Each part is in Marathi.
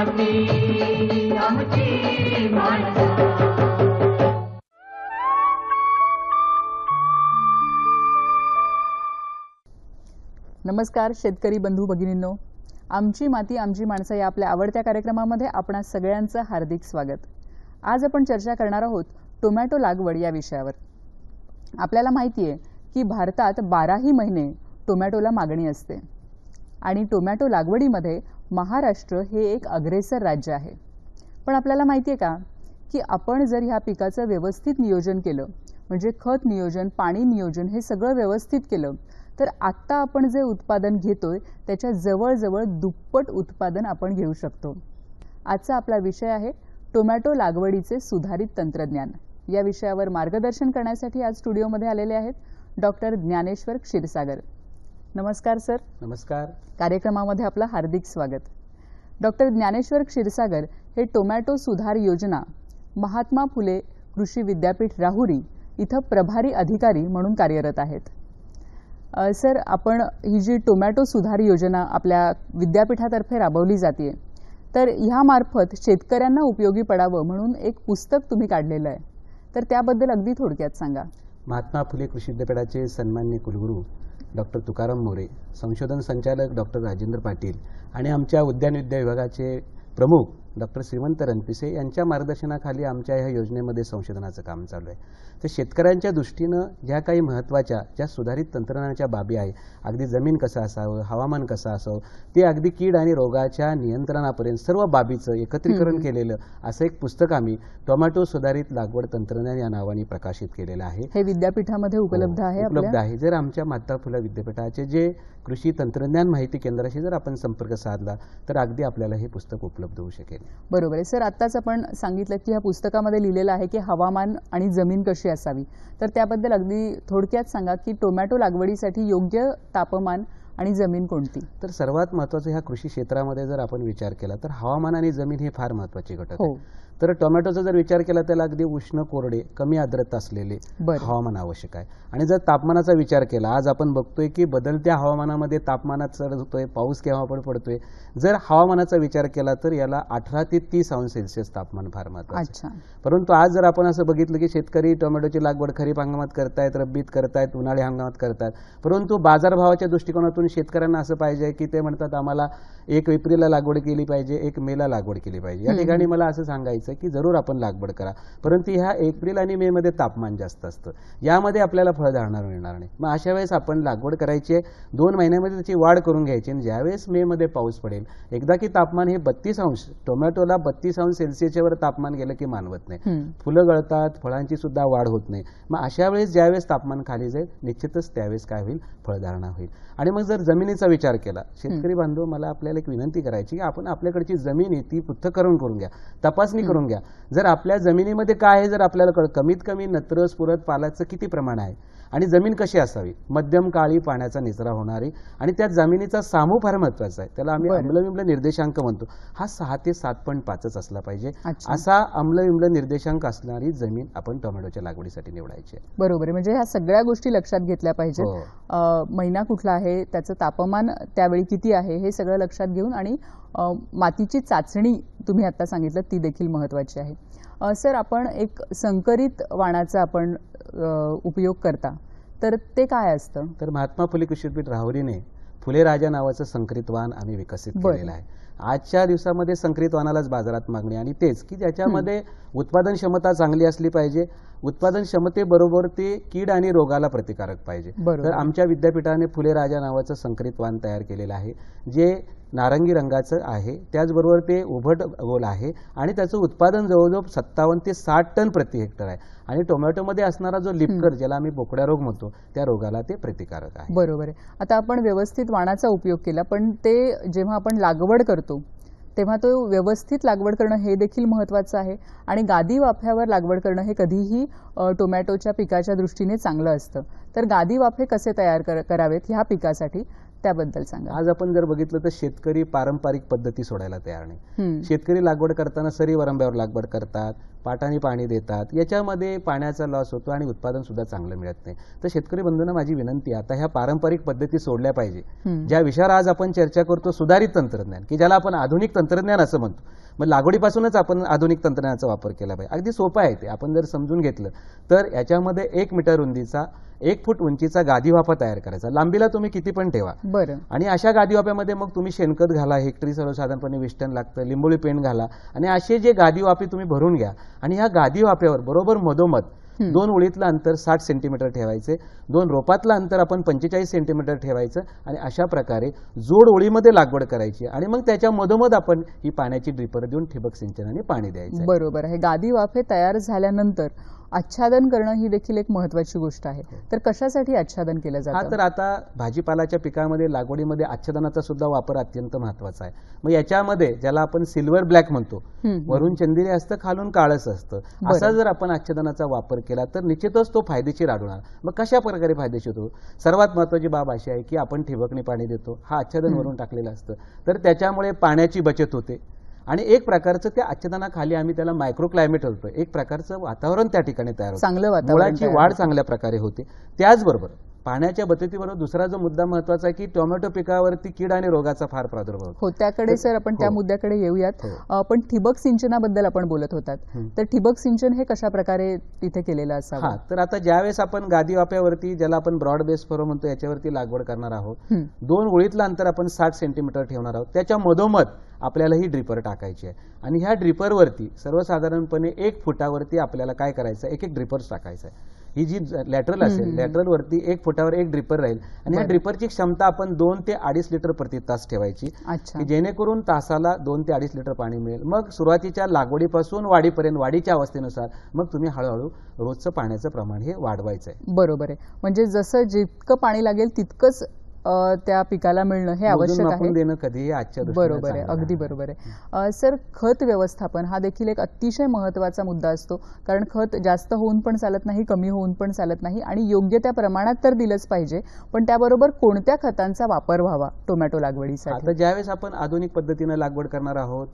माती आमची माणसं. नमस्कार शेतकरी बंधू भगिनींनो, आमची माती आमची माणसं या आपल्या आवडत्या कार्यक्रमामध्ये आपणा सगळ्यांचं हार्दिक स्वागत. आज आपण चर्चा करणार आहोत टोमॅटो लागवड या विषयावर. आपल्याला माहिती आहे की भारतात 12ही महिने टोमॅटोला मागणी असते आणि टोमॅटो लागवडीमध्ये महाराष्ट्र हे एक अग्रेसर राज्य आहे. पण आपल्याला माहिती आहे का की आपण जर ह्या पिकाचं व्यवस्थित नियोजन केलं, म्हणजे खत नियोजन, पाणी नियोजन हे सगळं व्यवस्थित केलं, तर आत्ता आपण जे उत्पादन घेतोय त्याच्या जवळजवळ दुप्पट उत्पादन आपण घेऊ शकतो. आजचा आपला विषय आहे टोमॅटो लागवडीचे सुधारित तंत्रज्ञान. या विषयावर मार्गदर्शन करण्यासाठी आज स्टुडिओमध्ये आलेले आहेत डॉक्टर ज्ञानेश्वर क्षीरसागर. नमस्कार सर. नमस्कार. कार्यक्रमामध्ये आपलं हार्दिक स्वागत. डॉक्टर ज्ञानेश्वर क्षीरसागर हे टोमॅटो सुधार योजना महात्मा फुले कृषी विद्यापीठ राहुरी इथं प्रभारी अधिकारी म्हणून कार्यरत आहेत. सर, आपण ही जी टोमॅटो सुधार योजना आपल्या विद्यापीठातर्फे राबवली जाते, तर ह्यामार्फत शेतकऱ्यांना उपयोगी पडावं म्हणून एक पुस्तक तुम्ही काढलेलं आहे, तर त्याबद्दल अगदी थोडक्यात सांगा. महात्मा फुले कृषी विद्यापीठाचे सन्माननीय कुलगुरू डॉक्टर तुकाराम मोरे, संशोधन संचालक डॉक्टर राजेंद्र पाटील आणि आमच्या उद्यान विद्या विभागाचे प्रमुख डॉक्टर श्रीमंत रणपिसे यांच्या मार्गदर्शनाखाली आमच्या ह्या योजनेमध्ये संशोधनाचं काम चालू आहे. तर शेतकऱ्यांच्या दृष्टीनं ज्या काही महत्त्वाच्या ज्या सुधारित तंत्रज्ञानाच्या बाबी आहे, अगदी जमीन कसं असावं, हवामान कसं असावं, ते अगदी कीड आणि रोगाच्या नियंत्रणापर्यंत सर्व बाबीचं एकत्रीकरण केलेलं असं एक पुस्तक आम्ही टोमॅटो सुधारित लागवड तंत्रज्ञान या नावाने प्रकाशित केलेलं आहे. हे विद्यापीठामध्ये उपलब्ध आहे. उपलब्ध आहे. जर आमच्या महात्मा फुले विद्यापीठाचे जे कृषी तंत्रज्ञान माहिती केंद्राशी जर आपण संपर्क साधला तर अगदी आपल्याला हे पुस्तक उपलब्ध होऊ शकेल. बरोबर आहे सर. आत्ताच आपण सांगितलं की ह्या पुस्तकामध्ये लिहिलेलं आहे की हवामान आणि जमीन कशी असावी, तर त्याबद्दल अगदी थोडक्यात सांगा की टोमॅटो लागवडीसाठी योग्य तापमान आणि जमीन कोणती. तर सर्वात महत्त्वाचं ह्या कृषी क्षेत्रामध्ये जर आपण विचार केला तर हवामान आणि जमीन हे फार महत्त्वाचे घटक आहेत. तर टोमॅटोचा जर विचार केला त्याला अगदी उष्ण, कोरडे, कमी आर्द्रता असलेले हवामान आवश्यक आहे. आणि जर तापमानाचा विचार केला, आज आपण बघतोय की बदलत्या हवामानामध्ये तापमानात चढ होतोय, पाऊस केव्हा पण पडतोय. जर हवामानाचा विचार केला तर याला 18 ते 30 अंश सेल्सिअस तापमान फार महत्त्वाचं आहे. परंतु आज जर आपण असं बघितलं की शेतकरी टोमॅटोची लागवड खरीप हंगामात करतायत, रब्बीत करतायत, उन्हाळी हंगामात करतात, परंतु बाजारभावाच्या दृष्टिकोनातून शेतकऱ्यांना असं पाहिजे की ते म्हणतात आम्हाला 1 एप्रिलला लागवड केली पाहिजे, 1 मेला लागवड केली पाहिजे. या ठिकाणी मला असं सांगायचं की जरूर आपण लागवड करा, परंतु ह्या एप्रिल आणि मे मध्ये तापमान जास्त असतं, यामध्ये आपल्याला फळधारणा मिळणार नाही. मग अशा वेळेस आपण लागवड करायची, 2 महिन्यामध्ये त्याची वाढ करून घ्यायची आणि ज्यावेळेस मे मध्ये पाऊस पडेल, एकदा की तापमान हे 32 अंश, टोमॅटोला 32 अंश सेल्सिअसच्या वर तापमान गेलं की मानवत नाही, फुलं गळतात, फळांची सुद्धा वाढ होत नाही. मग अशा वेळेस ज्यावेळेस तापमान खाली जाईल निश्चितच त्यावेळेस काय होईल, फळधारणा होईल. आणि मग जर जमिनीचा विचार केला, शेतकरी बांधव, मला आपल्याला एक विनंती करायची की आपण आपल्याकडची जमीन आहे ती पृथक्करण करून घ्या, तपासणी करून घ्या. जर आपल्या जमिनीमध्ये काय आहे, जर आपल्याला कमीत कमी नत्र, स्फुरद, पालाचं किती प्रमाण आहे आणि जमीन कशी असावी, मध्यम काळी पाण्याचा निचरा होणारी, आणि त्या जमिनीचा सामू फार महत्वाचा आहे, त्याला आम्ही आम्लविम्ल निर्देशांक म्हणतो, हा 6 ते 7.5 असला पाहिजे. असा आम्लविम्ल निर्देशांक असणारी जमीन आपण टोमॅटोच्या लागवडीसाठी निवडायची. बरोबर आहे. म्हणजे ह्या सगळ्या गोष्टी लक्षात घेतल्या पाहिजेत. महिना कुठला आहे, त्याचं तापमान त्यावेळी किती आहे, हे सगळं लक्षात घेऊन, आणि मातीची चाचणी तुम्ही आता सांगितलं ती देखील महत्वाची आहे. सर, आपण एक संकरित वाणाचा आपण उपयोग करता, तर ते काय असतं. तर महात्मा फुले कृषी विद्यापीठ राहुरीने फुले राजा नावाचं संकरित वाण आम्ही विकसित केलेलं आहे. आजच्या दिवसामध्ये संकरित वाणालाच बाजारात मागणी, आणि तेच की ज्याच्यामध्ये उत्पादन क्षमता चांगली असली पाहिजे, उत्पादन क्षमतेबरोबर ते कीड आणि रोगाला प्रतिकारक पाहिजे. तर आमच्या विद्यापीठाने फुले राजा नावाचं संकरित वाण तयार केलेलं आहे, जे नारंगी रंगाचं आहे, त्याचबरोबर ते उभट गोल आहे, आणि त्याचं उत्पादन जवळजवळ 57 ते 60 टन प्रति हेक्टर आहे. आणि टोमॅटोमध्ये असणारा जो लिपकर, ज्याला आम्ही बोकड्या रोग म्हणतो, त्या रोगाला ते प्रतिकारक आहे. बरोबर आहे. आता आपण व्यवस्थित वाणाचा उपयोग केला, पण ते जेव्हा आपण लागवड करतो तेव्हा तो व्यवस्थित लागवड करणं हे देखील महत्त्वाचं आहे. आणि गादी वाफ्यावर लागवड करणं हे कधीही टोमॅटोच्या पिकाच्या दृष्टीने चांगलं असतं. तर गादी वाफे कसे तयार करावेत ह्या पिकासाठी त्याबद्दल सांगा. आज आपण जर बघितलं तर शेतकरी पारंपरिक पद्धती सोडायला तयार नाही. शेतकरी लागवड करताना सरी वरंब्यावर लागवड करतात, पाटाने पाणी देतात, याच्यामध्ये पाण्याचा लॉस होतो आणि उत्पादन सुद्धा चांगलं मिळत नाही. तर शेतकरी बंधूंना माझी विनंती आहे, आता ह्या पारंपरिक पद्धती सोडल्या पाहिजे. ज्या विषयावर आज आपण चर्चा करतो सुधारित तंत्रज्ञान, की ज्याला आपण आधुनिक तंत्रज्ञान असं म्हणतो, मग लागवडीपासूनच आपण आधुनिक तंत्रज्ञानाचा वापर केला पाहिजे. अगदी सोपं आहे ते. आपण जर समजून घेतलं तर याच्यामध्ये 1 मीटर रुंदीचा 1 फूट उंचीचा गादी वाफा तयार करायचा. लांबीला तुम्ही किती पण ठेवा. बरं. आणि अशा गादी वाफ्यामध्ये मग तुम्ही शेणखत घाला, हेक्टरी सर्वसाधारणपणे 20 टन लागतं, लिंबोळी पेंट घाला आणि असे जे गादी वाफे तुम्ही भरून घ्या आणि ह्या गादी वाफ्यावर बरोबर मधोमध 2 ओळीतलं अंतर 60 सेंटीमीटर ठेवायचे, 2 रोपातलं अंतर आपण 45 सेंटीमीटर ठेवायचं आणि अशा प्रकारे जोड ओळीमध्ये लागवड करायची आणि मग त्याच्या मधोमध आपण ही पाण्याची ड्रिपर देऊन ठिबक सिंचनाने पाणी द्यायचं. बरोबर आहे. गादी वाफे तयार झाल्यानंतर आच्छादन करणं ही देखील एक महत्वाची गोष्ट आहे. तर कशासाठी आच्छादन केलं जातं? तर आता भाजीपालाच्या पिकामध्ये लागवडीमध्ये आच्छादनाचा सुद्धा वापर अत्यंत महत्वाचा आहे. मग याच्यामध्ये ज्याला आपण सिल्वर ब्लॅक म्हणतो, वरून चंदिरी असतं, खालून काळस असतं, असा जर आपण आच्छादनाचा वापर केला तर निश्चितच तो फायदेशीर आढळणार. मग कशा प्रकारे फायदेशीर होतो? सर्वात महत्वाची बाब अशी आहे की आपण ठिबकने पाणी देतो, हा आच्छादन वरून टाकलेलं असतं, तर त्याच्यामुळे पाण्याची बचत होते आणि एक प्रकारचं त्या आच्छादनाखाली आम्ही त्याला मायक्रो क्लायमेट होतं, एक प्रकारचं वातावरण त्या ठिकाणी तयार होतं, चांगलं वातावरण, मुळाची वाढ चांगल्या प्रकारे होते. त्याचबरोबर पाण्याच्या बचतीबरोबर दुसरा जो मुद्दा महत्वाचा आहे की टोमॅटो पिकावरती कीड आणि रोगाचा फार प्रादुर्भाव होतो. त्याकडे सर आपण त्या मुद्द्याकडे येऊयात. पण ठिबक सिंचनाबद्दल आपण बोलत होतात, तर ठिबक सिंचन हे कशा प्रकारे तिथे केलेलं असावं? तर आता ज्यावेळेस आपण गादी वाफ्यावरती, ज्याला आपण ब्रॉड बेस फरो म्हणतो, याच्यावरती लागवड करणार आहोत, 2 ओळीतलं अंतर आपण 60 सेंटीमीटर ठेवणार आहोत. त्याच्या मधोमध आपल्याला ही ड्रिपर टाकायची आहे आणि ह्या ड्रिपरवरती सर्वसाधारणपणे 1 फुटावरती आपल्याला काय करायचं, एक ड्रिपर्स टाकायचं आहे. ही जी लॅटरल असेल, लॅटरल वरती 1 फुटावर 1 ड्रिपर राहील आणि ह्या ड्रिपरची क्षमता आपण 2 ते 2.5 लिटर प्रति तास ठेवायची, की जेणेकरून तासाला 2 ते 2.5 लिटर पाणी मिळेल. मग सुरुवातीच्या लागवडीपासून वाढीपर्यंत, वाढीच्या अवस्थेनुसार मग तुम्ही हळूहळू रोजचं पाण्याचं प्रमाण हे वाढवायचं आहे. बरोबर आहे. म्हणजे जसं जितकं पाणी लागेल तितकंच त्या पिकाला मिळणं हे आवश्यक आहे. देणं कधीही आजच्या बरोबर आहे, अगदी बरोबर आहे. सर, खत व्यवस्थापन हा देखील एक अतिशय महत्वाचा मुद्दा असतो, कारण खत जास्त होऊन पण चालत नाही, कमी होऊन पण चालत नाही आणि योग्य त्या प्रमाणात तर दिलंच पाहिजे. पण त्याबरोबर कोणत्या खतांचा वापर व्हावा टोमॅटो लागवडीसाठी? आता ज्यावेळेस आपण आधुनिक पद्धतीने लागवड करणार आहोत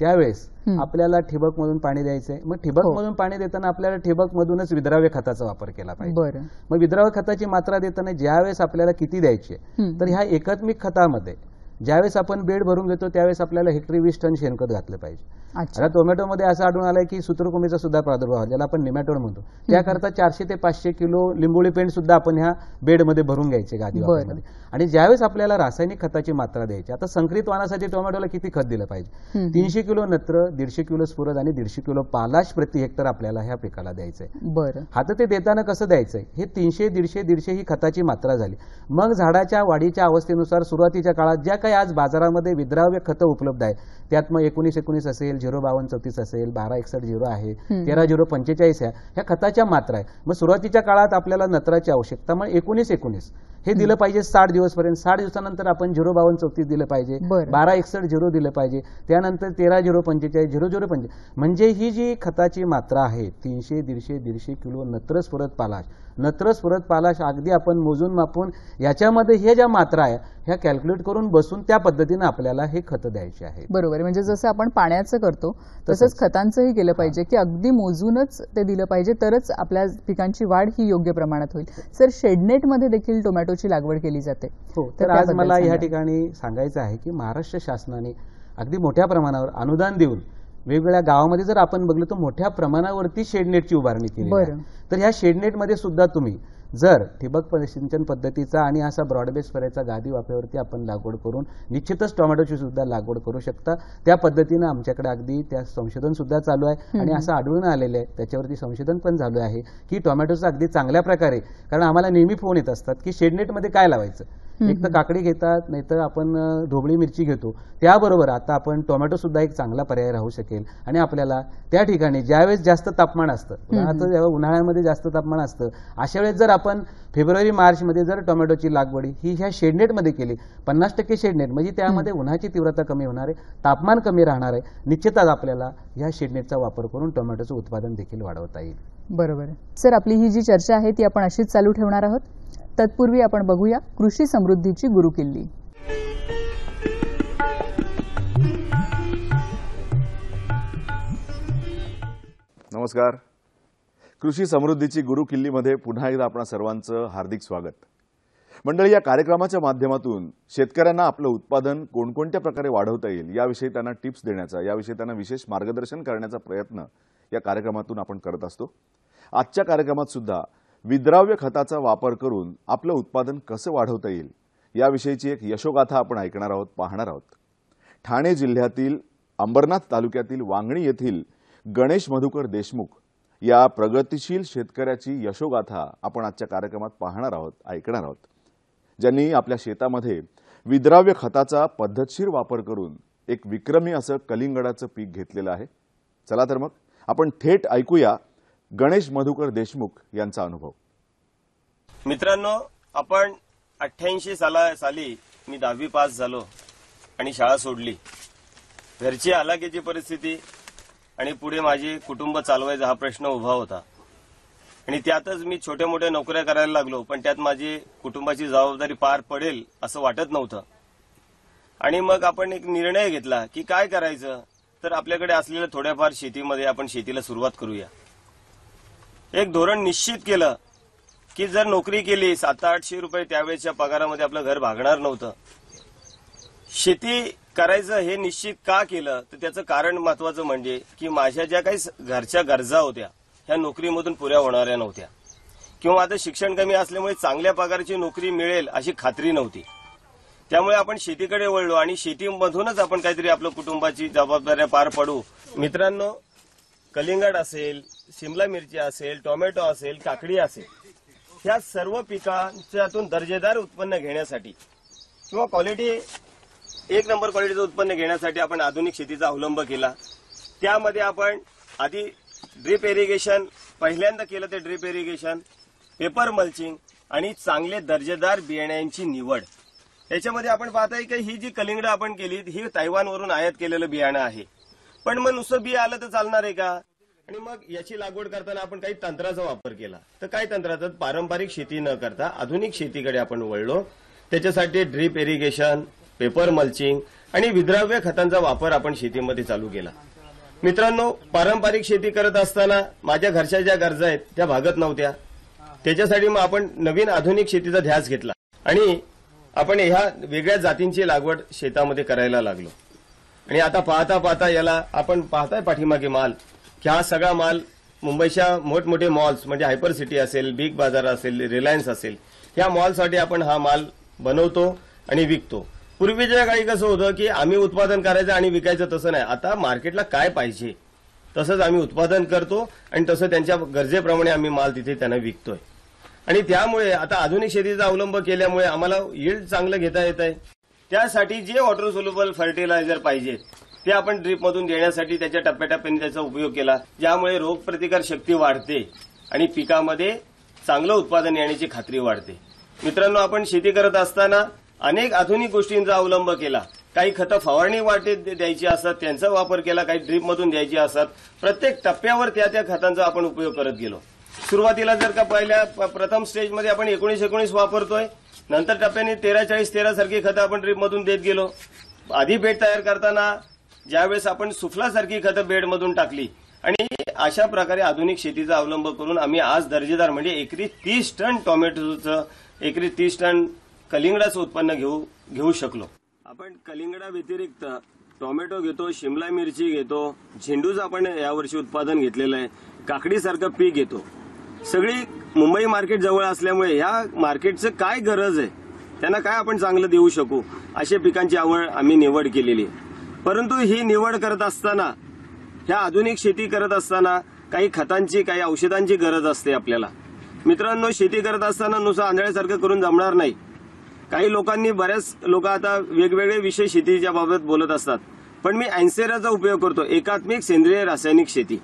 त्यावेळेस आपल्याला ठिबक मधून पाणी द्यायचंय. मग ठिबक मधून पाणी देताना आपल्याला ठिबक मधूनच विद्राव्य खताचा वापर केला पाहिजे. मग विद्राव्य खताची मात्रा देताना ज्यावेळेस आपल्याला किती द्यायची तर ह्या एकात्मिक खतामध्ये ज्यावेळेस आपण बेड भरून घेतो त्यावेळेस आपल्याला हेक्टरी 20 टन शेणखत घातलं पाहिजे. आता टोमॅटोमध्ये असं आढळून आलंय की सूत्रकृमीचा सुद्धा प्रादुर्भाव, ज्याला आपण निमॅटोड म्हणतो, त्याकरता 400 ते 500 किलो लिंबोळी पेंट सुद्धा आपण ह्या बेडमध्ये भरून घ्यायचे गादी वाफ्यामध्ये. आणि ज्यावेळेस आपल्याला रासायनिक खताची मात्रा द्यायची, आता संकरित वाणासाठी टोमॅटोला किती खत दिलं पाहिजे? 300 किलो नत्र, 150 किलो स्फुरद आणि 150 किलो पालाश प्रति हेक्टर आपल्याला ह्या पिकाला द्यायचंय. बरं. आता ते देताना कसं द्यायचंय? हे 300, 150 ही खताची मात्रा झाली. मग झाडाच्या वाढीच्या अवस्थेनुसार सुरुवातीच्या काळात ज्या काही आज बाजारामध्ये विद्राव्य खतं उपलब्ध आहे, त्यात मग 19-19 असेल, 052-34 असेल, 1261-0 आहे, 13-0-45 ह्या खताच्या मात्रा आहे. मग सुरुवातीच्या काळात आपल्याला नत्राची आवश्यकता, मग 19-19 हे दिलं पाहिजे 60 दिवसपर्यंत. 60 दिवसानंतर आपण 052-34 दिलं पाहिजे, 1261-0 दिलं पाहिजे, त्यानंतर 13-0-45, 00-50. म्हणजे ही जी खताची मात्रा आहे 300, 150 किलो नत्र स्फुरद पालाश, नत्र स्फुरद पालाश अगदी आपण मोजून मापून याच्यामध्ये हे ज्या मात्रा आहे ह्या कॅल्क्युलेट करून बसून त्या पद्धतीने आपल्याला हे खत द्यायचे आहे. बरोबर. म्हणजे जसं आपण पाण्याचं करतो तसंच खतांचंही केलं पाहिजे, की अगदी मोजूनच ते दिलं पाहिजे, तरच आपल्या पिकांची वाढ ही योग्य प्रमाणात होईल. सर, शेडनेट मध्ये देखील टोमॅटोची लागवड केली जाते. हो. तर आज मला या ठिकाणी सांगायचं आहे की महाराष्ट्र शासनाने अगदी मोठ्या प्रमाणावर अनुदान देऊन वेगवेगळ्या गावामध्ये जर आपण बघलं तर मोठ्या प्रमाणावरती शेडनेटची उभारणी केली आहे. तर ह्या शेडनेटमध्ये सुद्धा तुम्ही जर ठिबक सिंचन पद्धतीचा आणि असा ब्रॉडबेस फरायचा गादी वाफ्यावरती आपण लागवड करून निश्चितच टोमॅटोची सुद्धा लागवड करू शकता. त्या पद्धतीनं आमच्याकडे अगदी त्या संशोधन सुद्धा चालू आहे आणि असं आढळून आलेलं आहे, त्याच्यावरती संशोधन पण झालं आहे की टोमॅटोचं अगदी चांगल्या प्रकारे, कारण आम्हाला नेहमी फोन येत असतात की शेडनेटमध्ये काय लावायचं, एक तर काकडी घेतात, नाहीतर आपण ढोबळी मिरची घेतो. त्याबरोबर आता आपण टोमॅटो सुद्धा एक चांगला पर्याय राहू शकेल आणि आपल्याला त्या ठिकाणी ज्यावेळेस जास्त तापमान असतं, जेव्हा उन्हाळ्यामध्ये जास्त तापमान असतं, अशा वेळेस जर आपण फेब्रुवारी मार्च मध्ये जर टोमॅटोची लागवडी ही ह्या शेडनेटमध्ये केली, 50% शेडनेट, म्हणजे त्यामध्ये उन्हाची तीव्रता कमी होणार आहे, तापमान कमी राहणार आहे, निश्चितच आपल्याला ह्या शेडनेटचा वापर करून टोमॅटोचं उत्पादन देखील वाढवता येईल. बरोबर. सर, आपली ही जी चर्चा आहे ती आपण अशीच चालू ठेवणार आहोत. तत्पूर्वी आपण बघूया कृषी समृद्धीची गुरुकिल्ली. नमस्कार. कृषी समृद्धीची गुरुकिल्लीमध्ये पुन्हा एकदा आपणा सर्वांचं हार्दिक स्वागत. मंडळी, या कार्यक्रमाच्या माध्यमातून शेतकऱ्यांना आपलं उत्पादन कोणकोणत्या प्रकारे वाढवता येईल याविषयी त्यांना टिप्स देण्याचा, याविषयी त्यांना विशेष मार्गदर्शन करण्याचा प्रयत्न या कार्यक्रमातून आपण करत असतो. आजच्या कार्यक्रमात सुद्धा विद्राव्य खताचा वापर करून आपलं उत्पादन कसं वाढवता येईल याविषयीची एक यशोगाथा आपण ऐकणार आहोत, पाहणार आहोत. ठाणे जिल्ह्यातील अंबरनाथ तालुक्यातील वांगणी येथील गणेश मधुकर देशमुख या प्रगतिशील शेतकऱ्याची यशोगाथा आपण आजच्या कार्यक्रमात पाहणार आहोत, ऐकणार आहोत, ज्यांनी आपल्या शेतामध्ये विद्राव्य खताचा पद्धतशीर वापर करून एक विक्रमी असं कलिंगडाचं पीक घेतलेलं आहे. चला तर मग आपण थेट ऐकूया गणेश मधुकर देशमुख यांचा अनुभव. मित्रांनो, आपण 88 साली मी 10वी पास झालो आणि शाळा सोडली. घरची हलाखीची परिस्थिती आणि पुढे माझे कुटुंब चालवायचा हा प्रश्न उभा होता आणि त्यातच मी छोट्या मोठ्या नोकऱ्या करायला लागलो, पण त्यात माझी कुटुंबाची जबाबदारी पार पडेल असं वाटत नव्हतं. आणि मग आपण एक निर्णय घेतला की काय करायचं, तर आपल्याकडे असलेल्या थोड्याफार शेतीमध्ये आपण शेतीला सुरुवात करूया. एक धोरण निश्चित केलं की जर नोकरी केली 700-800 रुपये त्यावेळेच्या पगारामध्ये आपलं घर भागणार नव्हतं. शेती करायचं हे निश्चित का केलं, तर त्याचं कारण महत्वाचं म्हणजे की माझ्या ज्या काही घरच्या गरजा होत्या ह्या नोकरीमधून पुऱ्या होणाऱ्या नव्हत्या, किंवा आता शिक्षण कमी असल्यामुळे चांगल्या पगाराची नोकरी मिळेल अशी खात्री नव्हती. त्यामुळे आपण शेतीकडे वळलो आणि शेतीमधूनच आपण काहीतरी आपल्या कुटुंबाची जबाबदाऱ्या पार पाडू. मित्रांनो, कलिंगड असेल, शिमला मिरची असेल, टोमॅटो असेल, काकडी असेल, ह्या सर्व पिकांच्यातून दर्जेदार उत्पन्न घेण्यासाठी किंवा एक नंबर क्वालिटीचं उत्पन्न घेण्यासाठी आपण आधुनिक शेतीचा अवलंब केला. त्यामध्ये आपण आधी ड्रीप इरिगेशन पहिल्यांदा केलं, ते ड्रीप इरिगेशन, पेपर मल्चिंग आणि चांगले दर्जेदार बियाण्यांची निवड. याच्यामध्ये आपण पाहताय की ही जी कलिंगडं आपण केली ही तैवानवरून आयात केलेलं बियाणं आहे. पण मग नुसतं बी आलं तर चालणार आहे का? आणि मग याची लागवड करताना आपण काही तंत्राचा वापर केला. तर काय तंत्राचा? पारंपरिक शेती न करता आधुनिक शेतीकडे आपण वळलो. त्याच्यासाठी ड्रीप इरिगेशन, पेपर मल्चिंग आणि विद्राव्य खतांचा वापर आपण शेतीमध्ये चालू केला. मित्रांनो, पारंपरिक शेती करत असताना माझ्या घरच्या ज्या गरजा आहेत त्या भागत नव्हत्या. त्याच्यासाठी मग आपण नवीन आधुनिक शेतीचा ध्यास घेतला आणि आपण ह्या वेगळ्या जातींची लागवड शेतामध्ये करायला लागलो. आणि आता पाहता पाहता याला आपण पाहताय पाठीमागे माल, की हा सगळा माल मुंबईच्या मोठमोठे मॉल्स म्हणजे हायपर सिटी असेल, बिग बाजार असेल, रिलायन्स असेल, या मॉलसाठी आपण हा माल बनवतो आणि विकतो. पूर्वीच्या काळी कसं होतं की आम्ही उत्पादन करायचं आणि विकायचं, तसं नाही. आता मार्केटला काय पाहिजे तसंच आम्ही उत्पादन करतो आणि तसं त्यांच्या गरजेप्रमाणे आम्ही माल तिथे त्यांना विकतोय. आणि त्यामुळे आता आधुनिक शेतीचा अवलंब केल्यामुळे आम्हाला यील्ड चांगलं घेता येत आहे. त्यासाठी जे वॉटर सोल्युबल फर्टिलायझर पाहिजे ते आपण ड्रीपमधून देण्यासाठी त्याच्या टप्प्याटप्प्याने त्याचा उपयोग केला, ज्यामुळे रोगप्रतिकार शक्ती वाढते आणि पिकामध्ये चांगलं उत्पादन येण्याची खात्री वाढते. मित्रांनो, आपण शेती करत असताना अनेक आधुनिक गोष्टींचा अवलंब केला. काही खतं फवारणी वाटेत द्यायची असतात त्यांचा वापर केला, काही ड्रीपमधून द्यायची असतात. प्रत्येक टप्प्यावर त्या खतांचा आपण उपयोग करत गेलो. सुरुवातीला जर का पहिल्या प्रथम स्टेजमध्ये आपण 19-19 वापरतोय, नंतर टप्प्याने 13-40-13 सारखी खतं आपण ड्रीपमधून देत गेलो. आधी बेड तयार करताना ज्यावेळेस आपण सुफलासारखी खतं बेडमधून टाकली आणि अशा प्रकारे आधुनिक शेतीचा अवलंब करून आम्ही आज दर्जेदार म्हणजे एकरी 30 टन टोमॅटोचं, एकरी 30 टन कलिंगडाचं उत्पन्न घेऊ शकलो. आपण कलिंगडा व्यतिरिक्त टोमॅटो घेतो, शिमला मिरची घेतो, झेंडूचं आपण यावर्षी उत्पादन घेतलेलं आहे, काकडीसारखं पीक घेतो. सगळी मुंबई मार्केट जवळ असल्यामुळे ह्या मार्केटचं काय गरज आहे, त्यांना काय आपण चांगलं देऊ शकू, अशा पिकांची आम्ही निवड केलेली आहे. परंतु ही निवड करत असताना, ह्या आधुनिक शेती करत असताना काही खतांची, काही औषधांची गरज असते आपल्याला. मित्रांनो, शेती करत असताना नुसतं आंधळ्यासारखं करून जमणार नाही. काही लोकांनी, बऱ्याच लोक आता वेगवेगळे विषय शेतीच्या बाबत बोलत असतात, पण मी अँसेराचा उपयोग करतो. एकात्मिक सेंद्रिय रासायनिक शेती,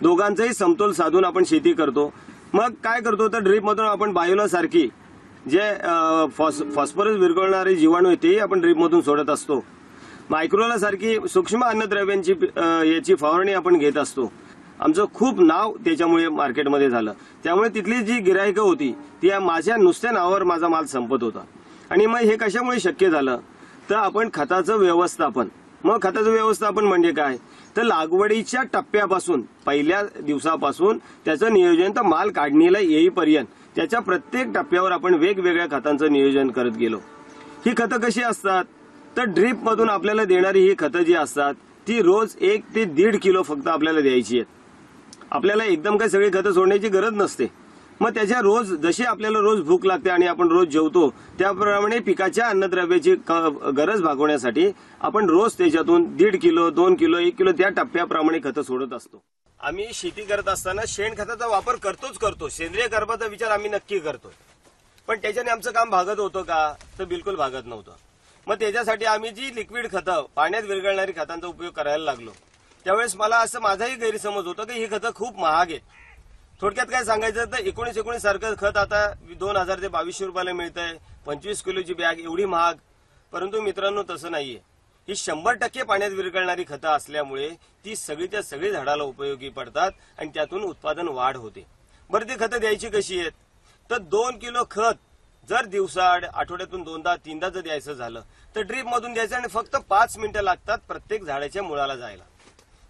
दोघांचाही समतोल साधून आपण शेती करतो. मग काय करतो तर ड्रीपमधून आपण बायोला सारखी जे फॉस्फरस विरघळणारे जीवाणू आहेत तेही आपण ड्रीपमधून सोडत असतो. मायक्रोला सारखी सूक्ष्म अन्नद्रव्यांची याची फवारणी आपण घेत असतो. आमचं खूप नाव त्याच्यामुळे मार्केटमध्ये झालं. त्यामुळे तिथली जी गिरायकं होती ती माझ्या नुसत्या नावावर माझा माल संपत होता. आणि मग हे कशामुळे शक्य झालं तर आपण खताचं व्यवस्थापन. मग खताचं व्यवस्थापन म्हणजे काय तर लागवडीच्या टप्प्यापासून पहिल्या दिवसापासून त्याचं नियोजन तर माल काढणीला येईपर्यंत त्याच्या प्रत्येक टप्प्यावर आपण वेगवेगळ्या खतांचं नियोजन करत गेलो. ही खतं कशी असतात तर ड्रीप मधून आपल्याला देणारी ही खतं जी असतात ती रोज 1 ते 1.5 किलो फक्त आपल्याला द्यायची आहेत. आपल्याला एकदम काही सगळी खतं सोडण्याची गरज नसते. मग त्याच्या रोज जशी आपल्याला रोज भूक लागते आणि आपण रोज जेवतो त्याप्रमाणे पिकाच्या अन्नद्रव्याची गरज भागवण्यासाठी आपण रोज त्याच्यातून 1.5 किलो 2 किलो 1 किलो त्या टप्प्याप्रमाणे खतं सोडत असतो. आम्ही शेती करत असताना शेणखताचा वापर करतो. सेंद्रिय कर्माचा विचार आम्ही नक्की करतोय. पण त्याच्याने आमचं काम भागत होतं का तर बिलकुल भागत नव्हतं. मग त्याच्यासाठी आम्ही जी लिक्विड खतं पाण्यात विरघळणारी खतांचा उपयोग करायला लागलो. त्यावेळेस मला असं माझाही गैरसमज होता की ही खतं खूप महाग आहेत. थोडक्यात काय सांगायचं तर 19 सारखं खत आता 2000 ते 2200 रुपयाला मिळतंय. 25 किलोची बॅग एवढी महाग. परंतु मित्रांनो तसं नाहीये. ही 100% पाण्यात विरघळणारी खतं असल्यामुळे ती सगळीच्या सगळी झाडाला उपयोगी पडतात आणि त्यातून उत्पादन वाढ होते. बरं ती खतं द्यायची कशी आहेत तर 2 किलो खत जर दिवसाआड आठवड्यातून 2दा-3दा जर द्यायचं झालं तर ड्रीप मधून द्यायचं आणि फक्त 5 मिनिटं लागतात प्रत्येक झाडाच्या मुळाला जायला.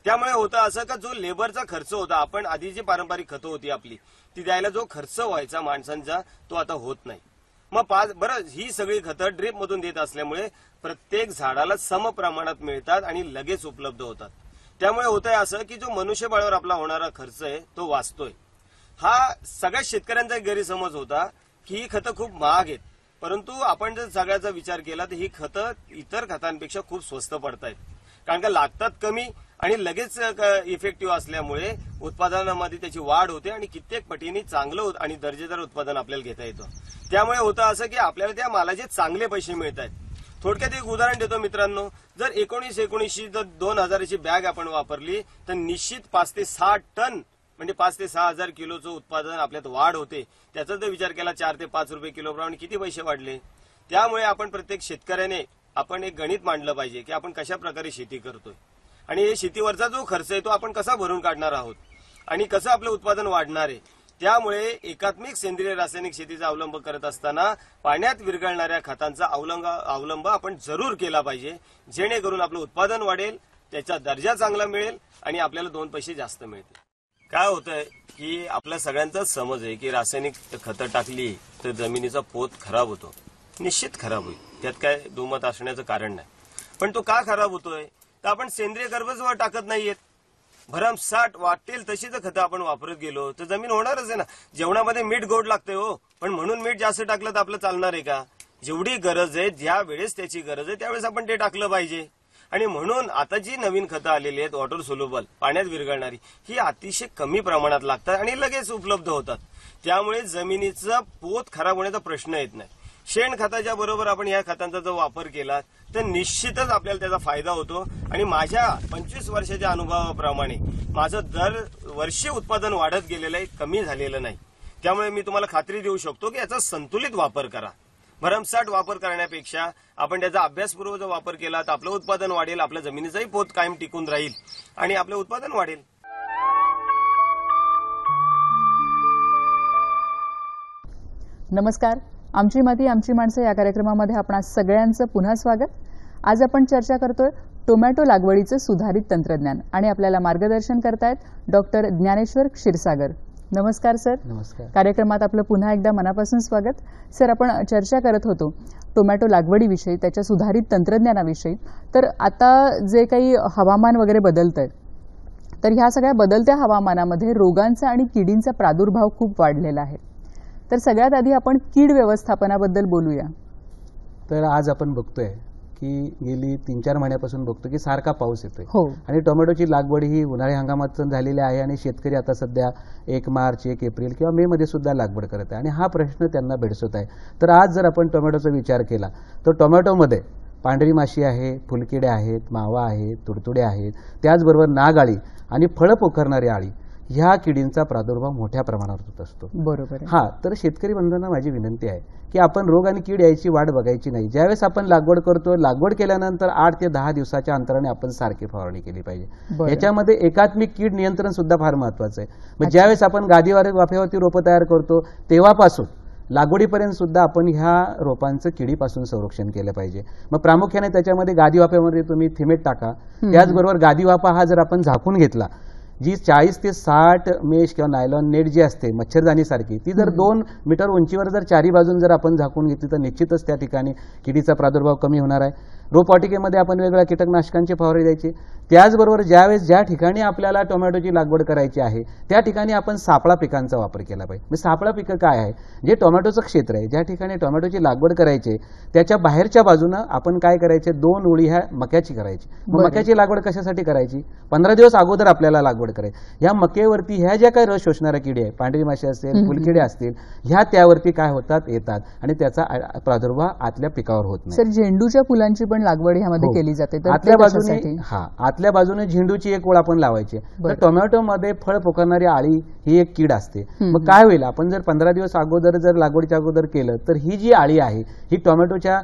त्यामुळे होतं असं का जो लेबरचा खर्च होता आपण आधी जी पारंपरिक खतं होती आपली ती द्यायला जो खर्च व्हायचा माणसांचा तो आता होत नाही. मग ही सगळी खतं ड्रीप मधून देत असल्यामुळे प्रत्येक झाडाला सम प्रमाणात मिळतात आणि लगेच उपलब्ध होतात. त्यामुळे होतंय असं की जो मनुष्यबळावर आपला होणारा खर्च आहे तो वाचतोय. हा सगळ्या शेतकऱ्यांचा गैरसमज होता की ही खतं खूप महाग आहेत. परंतु आपण जर सगळ्याचा विचार केला तर ही खतं इतर खतांपेक्षा खूप स्वस्त पडतायत. कारण का लागतात कमी आणि लगेच इफेक्टिव्ह असल्यामुळे उत्पादनामध्ये त्याची वाढ होते आणि कित्येक पटीने चांगलं आणि दर्जेदार उत्पादन आपल्याला घेता येतं. त्यामुळे होतं असं की आपल्याला त्या मालाचे चांगले पैसे मिळत आहेत. थोडक्यात एक उदाहरण देतो मित्रांनो. जर 19 जर 2000ची बॅग आपण वापरली तर निश्चित 5 ते 6 टन म्हणजे 5 ते 6000 किलोचं उत्पादन आपल्यात वाढ होते. त्याचा जर विचार केला 4 ते 5 रुपये किलोप्रमाणे किती पैसे वाढले. त्यामुळे आपण प्रत्येक शेतकऱ्याने आपण एक गणित मांडलं पाहिजे की आपण कशा प्रकारे शेती करतोय आणि शेतीवरचा जो खर्च आहे तो आपण कसा भरून काढणार आहोत आणि कसं आपलं उत्पादन वाढणार आहे. त्यामुळे एकात्मिक सेंद्रिय रासायनिक शेतीचा अवलंब करत असताना पाण्यात विरघळणाऱ्या खतांचा अवलंब आपण जरूर केला पाहिजे जेणेकरून आपलं उत्पादन वाढेल, त्याचा दर्जा चांगला मिळेल आणि आपल्याला 2 पैसे जास्त मिळतील. काय होतंय की आपल्या सगळ्यांचाच समज आहे की रासायनिक खतं टाकली तर जमिनीचा पोत खराब होतो. निश्चित खराब होईल, त्यात काय दुमत असण्याचं कारण नाही. पण तो का खराब होतोय तर आपण सेंद्रिय कर्बज टाकत नाहीयेत. भरमसाठ वाटेल तशी जर खतं आपण वापरत गेलो तर जमीन होणारच आहे ना. जेवणामध्ये मीठ गोड लागतंय हो, पण म्हणून मीठ जास्त टाकलं तर आपलं चालणार आहे का. जेवढी गरज आहे ज्या वेळेस त्याची गरज आहे त्यावेळेस आपण ते टाकलं पाहिजे. आणि म्हणून आता जी नवीन खतं आलेली आहेत वॉटर सोल्युबल पाण्यात विरघळणारी ही अतिशय कमी प्रमाणात लागतात आणि लगेच उपलब्ध होतात. त्यामुळे जमिनीचा पोत खराब होण्याचा प्रश्न येत नाही. शेणखताच्या बरोबर आपण या खतांचा जर वापर केला तर निश्चितच आपल्याला त्याचा फायदा होतो. आणि माझ्या 25 वर्षाच्या अनुभवाप्रमाणे माझं दरवर्षी उत्पादन वाढत गेलेलं आहे, कमी झालेलं नाही. त्यामुळे मी तुम्हाला खात्री देऊ शकतो की याचा संतुलित वापर करा. भरमसाठ वापर करण्यापेक्षा आपण त्याचा अभ्यासपूर्वक जर वापर केला तर आपलं उत्पादन वाढेल, आपल्या जमिनीचाही पोत कायम टिकून राहील आणि आपलं उत्पादन वाढेल. नमस्कार. आमची माती आमची माणसं या कार्यक्रमामध्ये आपणा सगळ्यांचं पुन्हा स्वागत. आज आपण चर्चा करतोय टोमॅटो लागवडीचं सुधारित तंत्रज्ञान आणि आपल्याला मार्गदर्शन करतायत डॉक्टर ज्ञानेश्वर क्षीरसागर. नमस्कार सर. नमस्कार. कार्यक्रमात आपलं पुन्हा एकदा मनापासून स्वागत. सर, आपण चर्चा करत होतो टोमॅटो लागवडीविषयी, त्याच्या सुधारित तंत्रज्ञानाविषयी. तर आता जे काही हवामान वगैरे बदलतंय तर ह्या सगळ्या बदलत्या हवामानामध्ये रोगांचा आणि किडींचा प्रादुर्भाव खूप वाढलेला आहे. तर सगळ्यात आधी आपण कीड व्यवस्थापनाबद्दल बोलूया. तर आज आपण बघतोय की गेली 3-4 महिन्यापासून बघतो की सारखा पाऊस येतोय. हो. आणि टोमॅटोची लागवड ही उन्हाळी हंगामात झालेली आहे आणि शेतकरी आता सध्या 1 मार्च 1 एप्रिल किंवा मे मध्ये सुद्धा लागवड करत आहे आणि हा प्रश्न त्यांना भेडसत आहे. तर आज जर आपण टोमॅटोचा विचार केला तर टोमॅटोमध्ये पांढरी माशी आहे, फुलकिडे आहेत, मावा आहेत, तुडतुडे आहेत, त्याचबरोबर नाग अळी आणि फळं पोखरणारी अळी ह्या किडींचा प्रादुर्भाव मोठ्या प्रमाणावर होत असतो. बरोबर. हा, तर शेतकरी बंधूंना माझी विनंती आहे की आपण रोग आणि कीड यायची वाट बघायची नाही. ज्यावेळेस आपण लागवड करतो, लागवड केल्यानंतर 8 ते 10 दिवसाच्या अंतराने आपण सारखी फवारणी केली पाहिजे. याच्यामध्ये एकात्मिक कीड नियंत्रण सुद्धा फार महत्वाचं आहे. मग ज्यावेळेस आपण गादीवारे वाफेवरती रोपं तयार करतो तेव्हापासून लागवडीपर्यंत सुद्धा आपण ह्या रोपांचं किडीपासून संरक्षण केलं पाहिजे. मग प्रामुख्याने त्याच्यामध्ये गादी वाफ्यामध्ये तुम्ही थिमेट टाका. त्याचबरोबर गादी वाफा हा जर आपण झाकून घेतला, जी 40 ते 60 मेश किंवा नायलॉन नेट जी असते मच्छरदाणीसारखी, ती जर 2 मीटर उंचीवर जर चारी बाजून जर आपण झाकून घेतली तर निश्चितच त्या ठिकाणी किडीचा प्रादुर्भाव कमी होणार आहे. रोपवाटिकेमध्ये आपण वेगवेगळ्या कीटकनाशकांची फवारणी द्यायची. त्याचबरोबर ज्या ठिकाणी आपल्याला टोमॅटोची लागवड करायची आहे त्या ठिकाणी आपण सापळा पिकांचा वापर केला पाहिजे. सापळा पिकं काय आहे, जे टोमॅटोचं क्षेत्र आहे, ज्या ठिकाणी टोमॅटोची लागवड करायची त्याच्या बाहेरच्या बाजूनं आपण काय करायचे, 2 ओळी ह्या मक्याची करायची. मक्याची लागवड कशासाठी करायची, 15 दिवस अगोदर आपल्याला लागवड करायची. ह्या मक्यावरती ह्या ज्या काही रस शोषणाऱ्या किडी आहे, पांढरी माशी असतील, फुलकिडे असतील, ह्या त्यावरती काय होतात, येतात आणि त्याचा प्रादुर्भाव आतल्या पिकावर होत नाही. सर, झेंडूच्या फुलांची पण लागवड ह्यामध्ये केली जाते. आतल्या बाजूने झेंडूची एक ओळ आपण लावायची. तर टोमॅटोमध्ये फळ पोखरणारी आळी ही एक कीड असते. मग काय होईल, आपण जर 15 दिवस अगोदर जर लागवडीच्या अगोदर केलं तर ही जी आळी आहे ही टोमॅटोच्या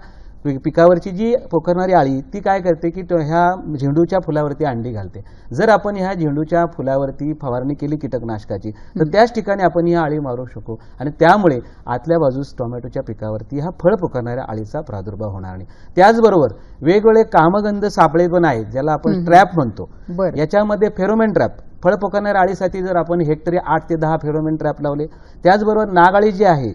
पिकावरची जी पोखरणारी आळी ती काय करते की ह्या झेंडूच्या फुलावरती अंडी घालते. जर आपण ह्या झेंडूच्या फुलावरती फवारणी केली कीटकनाशकाची तर त्याच ठिकाणी आपण ही आळी मारू शकू आणि त्यामुळे आतल्या बाजूस टोमॅटोच्या पिकावरती हा फळ पोखरणाऱ्या आळीचा प्रादुर्भाव होणार नाही. त्याचबरोबर वेगवेगळे कामगंध सापळे पण आहेत ज्याला आपण ट्रॅप म्हणतो. याच्यामध्ये फेरोमेन ट्रॅप, फळ पोखरणाऱ्या आळीसाठी जर आपण हेक्टरी 8 ते 10 फेरोमेन ट्रॅप लावले. त्याचबरोबर नागाळी जी आहे,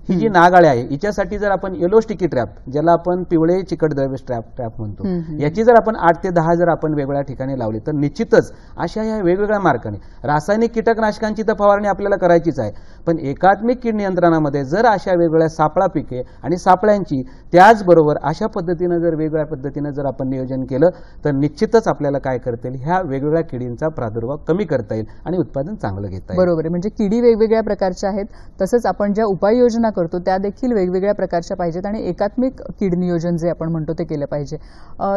ही जी नागाळी आहे हिच्यासाठी जर आपण येलो स्टिकी ट्रॅप, ज्याला आपण पिवळे चिकट द्रव्य ट्रॅप म्हणतो, याची जर आपण 8 ते 10 जर आपण वेगवेगळ्या ठिकाणी लावली तर निश्चितच अशा ह्या वेगवेगळ्या मार्गाने रासायनिक कीटकनाशकांची तर फवारणी आपल्याला करायचीच आहे, पण एकात्मिक कीड नियंत्रणामध्ये जर अशा वेगवेगळ्या सापळा पिके आणि सापळ्यांची त्याचबरोबर अशा पद्धतीनं जर वेगवेगळ्या पद्धतीनं जर आपण नियोजन केलं तर निश्चितच आपल्याला काय करता येईल, ह्या वेगवेगळ्या किडींचा प्रादुर्भाव कमी करता येईल आणि उत्पादन चांगलं घेता येईल. बरोबर आहे. म्हणजे किडी वेगवेगळ्या प्रकारच्या आहेत, तसंच आपण ज्या उपाययोजना करतो त्या देखील वेगवेगळ्या प्रकारच्या पाहिजेत आणि एकात्मिक कीड नियोजन जे आपण म्हणतो ते केलं पाहिजे.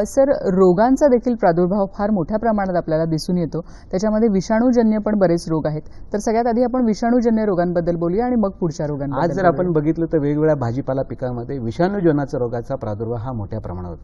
सर, रोगांचा देखील प्रादुर्भाव फार मोठ्या प्रमाणात आपल्याला दिसून येतो. त्याच्यामध्ये विषाणूजन्य पण बरेच रोग आहेत. तर सगळ्यात आधी आपण विषाणूजन्य रोगांबद्दल बोलूया आणि मग पुढच्या रोगांबद्दल. आज जर आपण बघितलं तर वेगवेगळ्या भाजीपाला पिकांमध्ये विषाणूजन्य रोगाचा प्रादुर्भाव हा मोठ्या प्रमाणावर.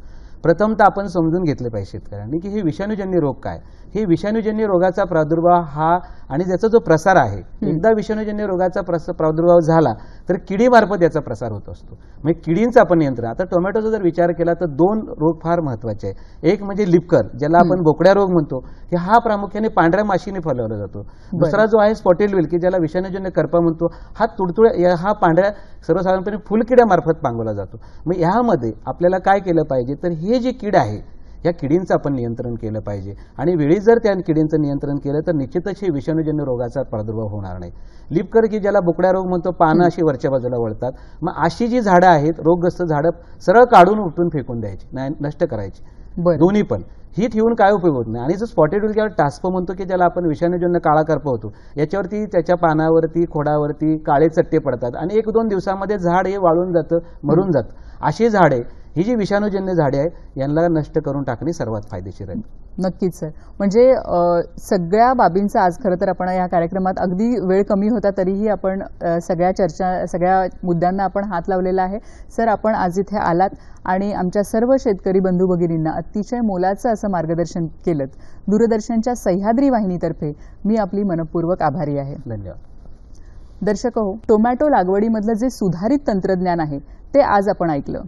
प्रथमतः आपण समजून घेतले पाहिजे शेतकऱ्यांनी की हे विषाणूजन्य रोग काय. हे विषाणूजन्य रोगाचा प्रादुर्भाव हा आणि त्याचा जो प्रसार आहे, एकदा विषाणूजन्य रोगाचा प्रादुर्भाव झाला तर किडीमार्फत याचा प्रसार होत असतो. म्हणजे किडींचं आपण नियंत्रण. आता टोमॅटोचा जर विचार केला तर 2 रोग फार महत्वाचे आहे. एक म्हणजे लिपकर, ज्याला आपण बोकड्या रोग म्हणतो, की हा प्रामुख्याने पांढऱ्या माशीने फैलावला जातो. दुसरा जो आहे स्पॉटेड विल, की ज्याला विषाणूजन्य करपा म्हणतो, हा तुडतुड्या हा पांढऱ्या सर्वसाधारणपणे फुलकिड्यामार्फत पांगवला जातो. मग ह्यामध्ये आपल्याला काय केलं पाहिजे तर हे जे कीड आहे या किडींचं आपण नियंत्रण केलं पाहिजे आणि वेळी जर त्या किडींचं नियंत्रण केलं तर निश्चितच हे विषाणूजन्य रोगाचा प्रादुर्भाव होणार नाही. लिपकर, की ज्याला बोकड्या रोग म्हणतो, पानं अशी वरच्या बाजूला वळतात. मग अशी जी झाडं आहेत, रोगग्रस्त झाडं सरळ काढून उपटून फेकून द्यायची, नष्ट करायची, दोन्ही पण. ही ठेवून काय उपयोग होत नाही. आणि जो स्पॉटेड विल किंवा टास्पो म्हणतो, की ज्याला आपण विषाणूजन्य काळा करपा होतो, याच्यावरती त्याच्या पानावरती खोडावरती काळे चट्टे पडतात आणि 1-2 दिवसामध्ये झाड हे वाळून जातं, मरून जातं. अशी झाडे, ही जी विषाणूजन्य झाडे आहेत, यांना नष्ट करून टाकणे सर्वात फायदेशीर आहे. नक्कीच सर. म्हणजे सगळ्या बाबींचा आज खरं तर आपण या कार्यक्रमात अगदी वेळ कमी होता तरीही आपण सगळ्या मुद्द्यांना आपण हात लावलेला आहे. सर, आपण आज इथे आलात आणि आमच्या सर्व शेतकरी बंधू भगिनींना अतिशय मोलाचं असं मार्गदर्शन केलं. दूरदर्शनच्या सह्याद्री वाहिनीतर्फे मी आपली मनपूर्वक आभारी आहे. धन्यवाद. दर्शक हो, टोमॅटो लागवडीमधलं जे सुधारित तंत्रज्ञान आहे ते आज आपण ऐकलं.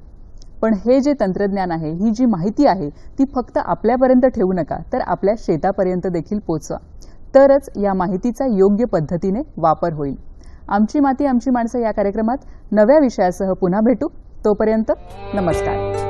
पण हे जे तंत्रज्ञान आहे, ही जी माहिती आहे, ती फक्त आपल्यापर्यंत ठेवू नका, तर आपल्या शेतापर्यंत देखील पोचवा. तरच या माहितीचा योग्य पद्धतीने वापर होईल. आमची माती आमची माणसं या कार्यक्रमात नव्या विषयासह पुन्हा भेटू. तोपर्यंत नमस्कार.